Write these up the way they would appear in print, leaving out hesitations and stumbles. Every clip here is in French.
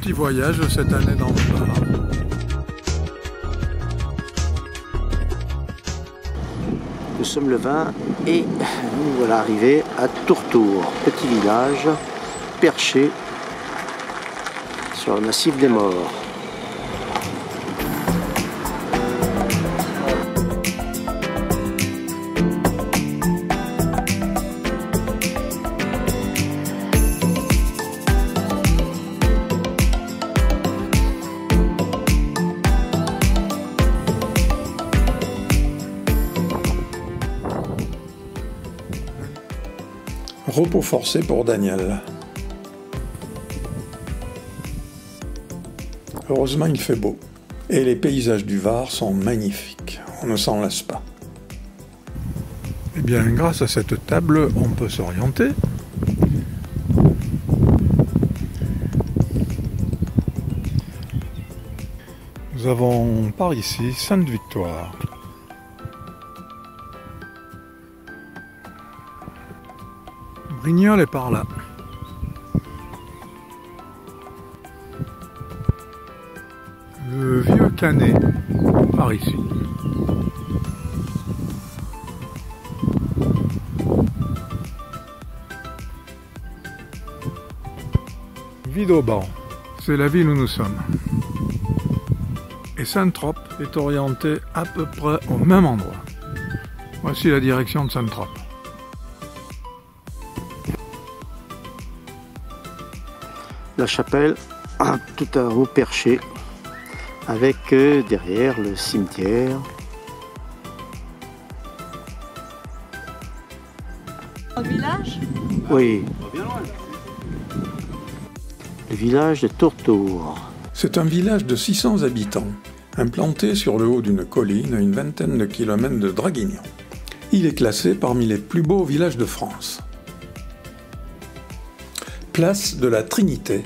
petit voyage cette année dans le Var. Nous sommes le 20 et nous voilà arrivés à Tourtour, petit village perché sur le massif des Morts. Repos forcé pour Daniel. Heureusement, il fait beau. Et les paysages du Var sont magnifiques. On ne s'en lasse pas. Eh bien, grâce à cette table, on peut s'orienter. Nous avons par ici Sainte-Victoire. Brignoles est par là. Le vieux Canet par ici. Vidauban, c'est la ville où nous sommes. Et Saint-Trope est orientée à peu près au même endroit. Voici la direction de Saint-Trope. La chapelle, tout en haut perché, avec derrière le cimetière. Le village ? Oui. Le village de Tourtour. C'est un village de 600 habitants, implanté sur le haut d'une colline à une vingtaine de kilomètres de Draguignan. Il est classé parmi les plus beaux villages de France. Place de la Trinité,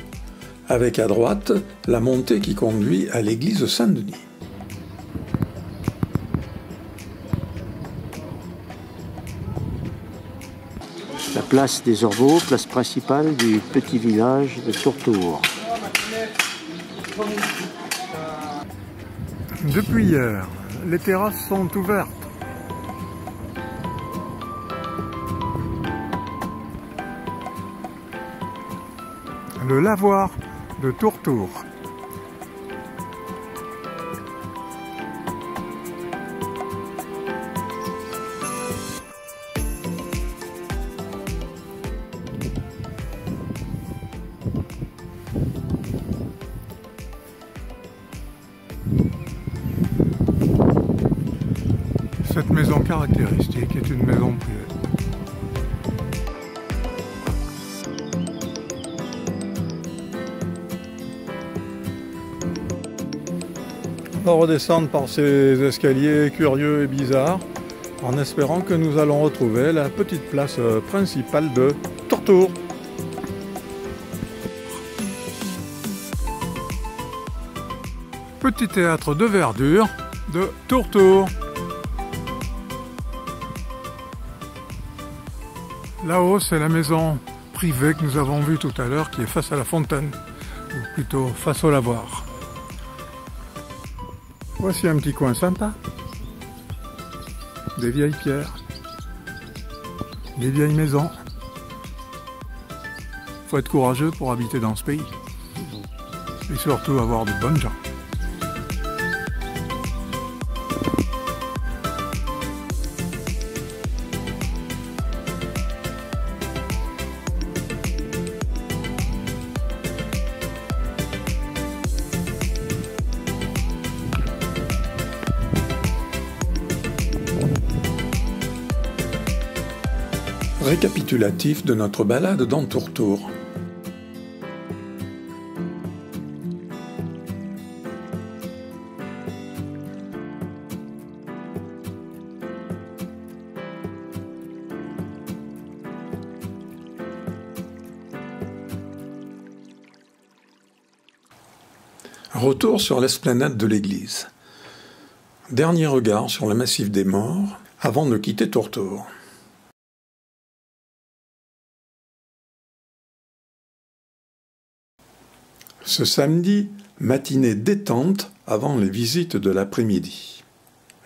avec à droite la montée qui conduit à l'église Saint-Denis. La place des Orveaux, place principale du petit village de Tourtour. Depuis hier, les terrasses sont ouvertes. Le lavoir de Tourtour. Cette maison caractéristique est une maison privée. On va redescendre par ces escaliers curieux et bizarres en espérant que nous allons retrouver la petite place principale de Tourtour. Petit théâtre de verdure de Tourtour. Là-haut, c'est la maison privée que nous avons vue tout à l'heure qui est face à la fontaine, ou plutôt face au lavoir. Voici un petit coin sympa. Des vieilles pierres. Des vieilles maisons. Faut être courageux pour habiter dans ce pays. Et surtout avoir de bonnes gens. Récapitulatif de notre balade dans Tourtour. Retour sur l'esplanade de l'église. Dernier regard sur le massif des Morts avant de quitter Tourtour. Ce samedi, matinée détente avant les visites de l'après-midi.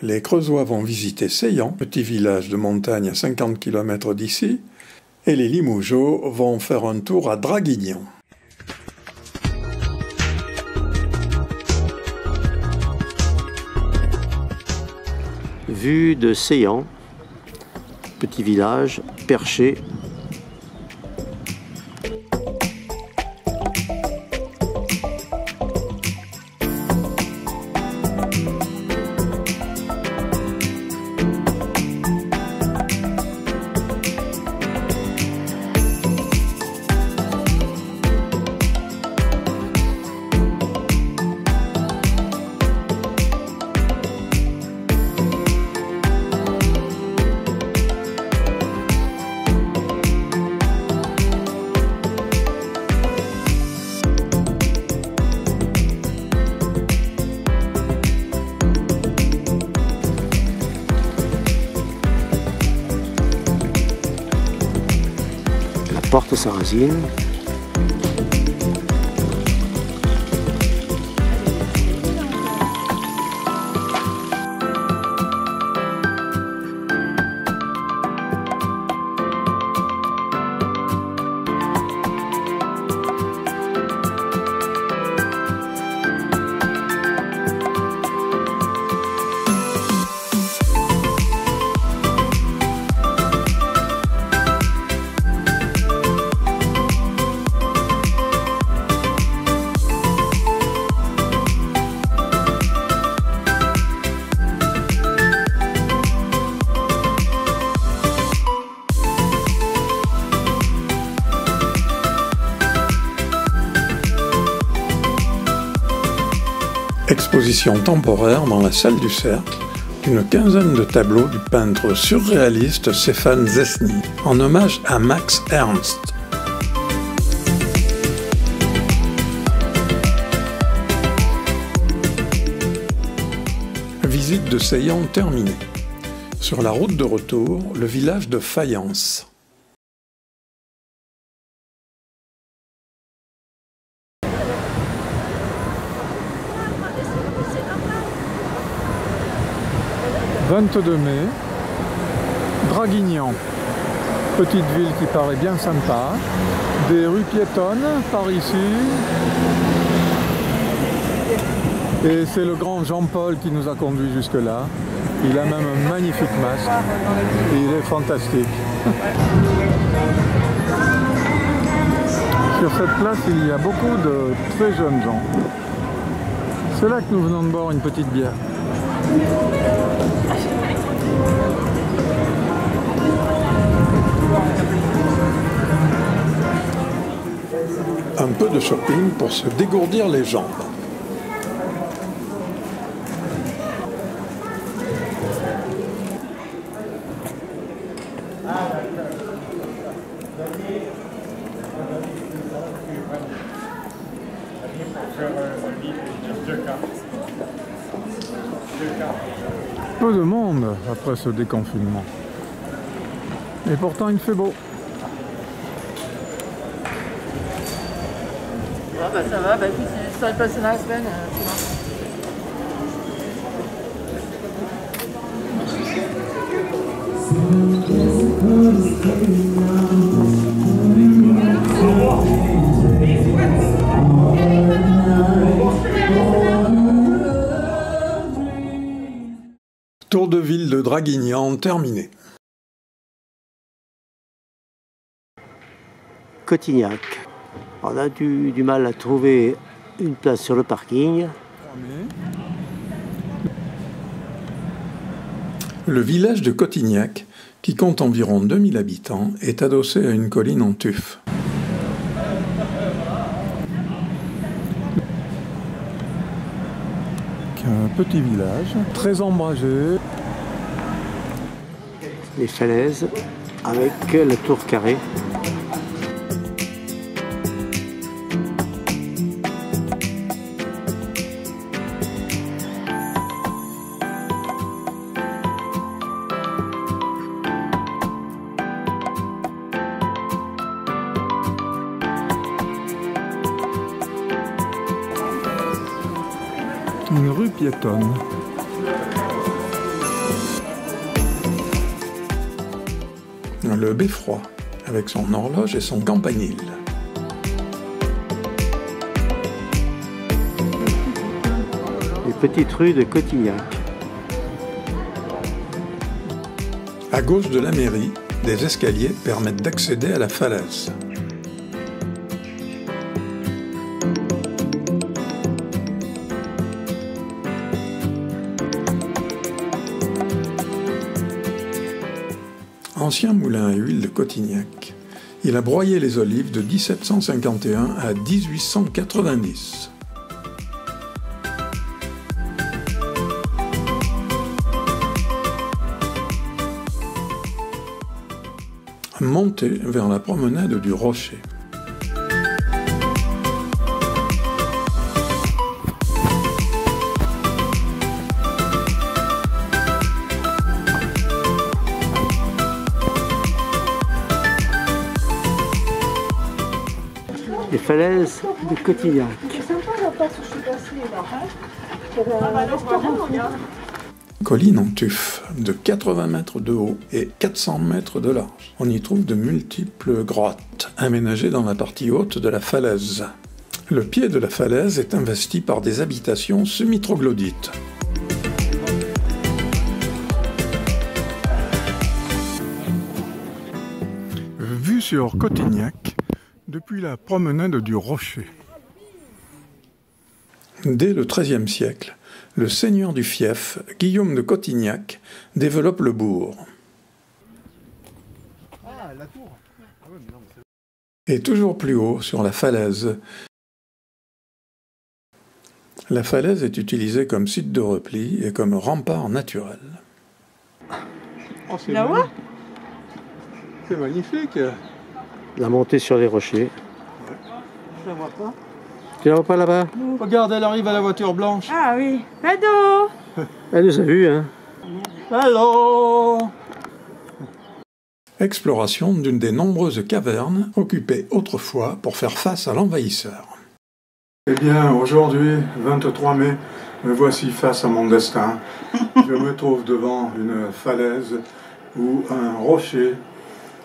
Les Creusois vont visiter Seillan, petit village de montagne à 50 km d'ici, et les Limougeaux vont faire un tour à Draguignan. Vue de Seillan, petit village perché. Porte Sarrazine. Exposition temporaire dans la salle du Cercle d'une quinzaine de tableaux du peintre surréaliste Stéphane Zesny, en hommage à Max Ernst. Visite de Seillan terminée. Sur la route de retour, le village de Fayence. « 22 mai, Draguignan, petite ville qui paraît bien sympa, des rues piétonnes par ici, et c'est le grand Jean-Paul qui nous a conduits jusque-là. Il a même un magnifique masque, et il est fantastique. Sur cette place, il y a beaucoup de très jeunes gens. C'est là que nous venons de boire une petite bière. Un peu de shopping pour se dégourdir les jambes. Peu de monde après ce déconfinement. Et pourtant il fait beau. Ah bah ça va, bah écoute, si ça va passer dans la semaine, Tour de ville de Draguignan terminé. Cotignac. On a du mal à trouver une place sur le parking. Le village de Cotignac, qui compte environ 2000 habitants, est adossé à une colline en tuf. Un petit village, très ombragé. Les falaises avec la tour carrée. piétonne. Le beffroi, avec son horloge et son campanile. Les petites rues de Cotignac. À gauche de la mairie, des escaliers permettent d'accéder à la falaise. Ancien moulin à huile de Cotignac. Il a broyé les olives de 1751 à 1890. Montée vers la promenade du Rocher. Les falaises de Cotignac. Colline en tuf, de 80 mètres de haut et 400 mètres de large. On y trouve de multiples grottes, aménagées dans la partie haute de la falaise. Le pied de la falaise est investi par des habitations semi-troglodytes. Vue sur Cotignac, depuis la promenade du Rocher. Dès le XIIIe siècle, le seigneur du fief, Guillaume de Cotignac, développe le bourg. Et toujours plus haut, sur la falaise. La falaise est utilisée comme site de repli et comme rempart naturel. Oh, là-haut ? C'est magnifique. La montée sur les rochers. Je la vois pas. Tu la vois pas là-bas? Regarde, elle arrive à la voiture blanche. Ah oui. Ado. Elle nous a vus, hein. Allô! Exploration d'une des nombreuses cavernes occupées autrefois pour faire face à l'envahisseur. Eh bien, aujourd'hui, 23 mai, me voici face à mon destin. Je me trouve devant une falaise où un rocher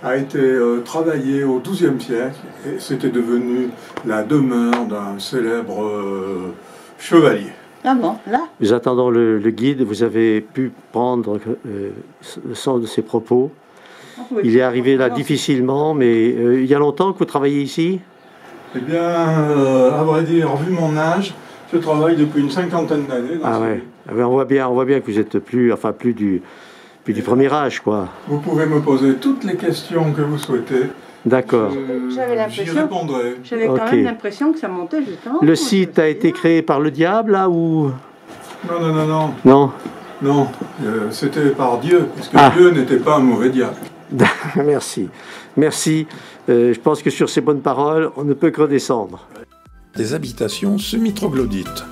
a été travaillé au XIIe siècle et c'était devenu la demeure d'un célèbre chevalier. Ah bon, là? Nous attendons le guide, vous avez pu prendre le sens de ses propos. Il est arrivé là difficilement, mais il y a longtemps que vous travaillez ici? Eh bien, à vrai dire, vu mon âge, je travaille depuis une cinquantaine d'années. Ah ouais, on voit bien que vous êtes plus du premier âge, quoi. Vous pouvez me poser toutes les questions que vous souhaitez. D'accord. J'y répondrai. J'avais quand même l'impression que ça montait jusqu'en haut. Le site a été créé par le diable, là, ou... Non. Non. Non, c'était par Dieu, parce que Dieu n'était pas un mauvais diable. Merci. Merci. Je pense que sur ces bonnes paroles, on ne peut que redescendre. Des habitations semi-troglodytes.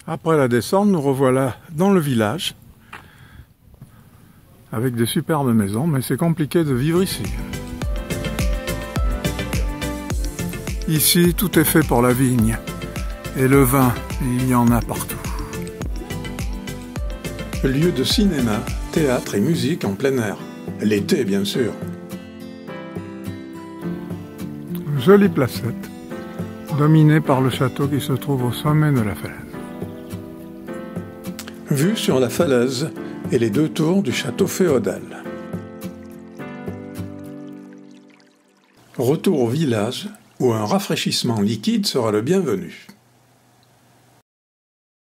Après la descente, nous revoilà dans le village, avec des superbes maisons, mais c'est compliqué de vivre ici. Ici, tout est fait pour la vigne, et le vin, il y en a partout. Lieu de cinéma, théâtre et musique en plein air. L'été, bien sûr. Jolie placette, dominée par le château qui se trouve au sommet de la falaise. Vue sur la falaise et les deux tours du château féodal. Retour au village où un rafraîchissement liquide sera le bienvenu.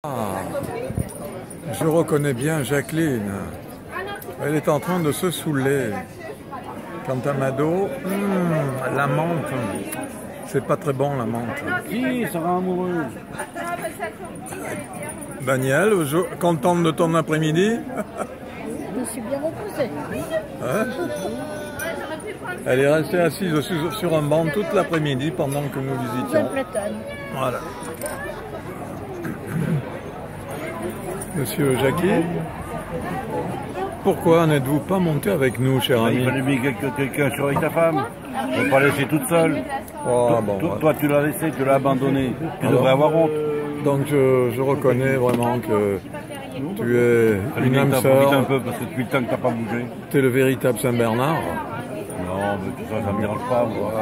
Je reconnais bien Jacqueline. Elle est en train de se saouler. Quant à Mado, la menthe, c'est pas très bon la menthe. Si, ça rend amoureuse. Daniel, contente de ton après-midi? Je me suis bien reposée. Hein? Elle est restée assise sur un banc toute l'après-midi pendant que nous visitions. Voilà. Monsieur Jackie. Pourquoi n'êtes-vous pas monté avec nous, cher ami? Il fallait bien que quelqu'un surveille ta femme. Je ne vais pas laisser toute seule. Oh, Toi, tu l'as laissé, tu l'as abandonné. Tu devrais avoir honte. Donc je reconnais vraiment que tu es une âme Profite sœur. un peu, parce que depuis le temps que tu n'as pas bougé. Tu es le véritable Saint-Bernard. Non, mais tout ça, ça ne me dérange pas. Moi.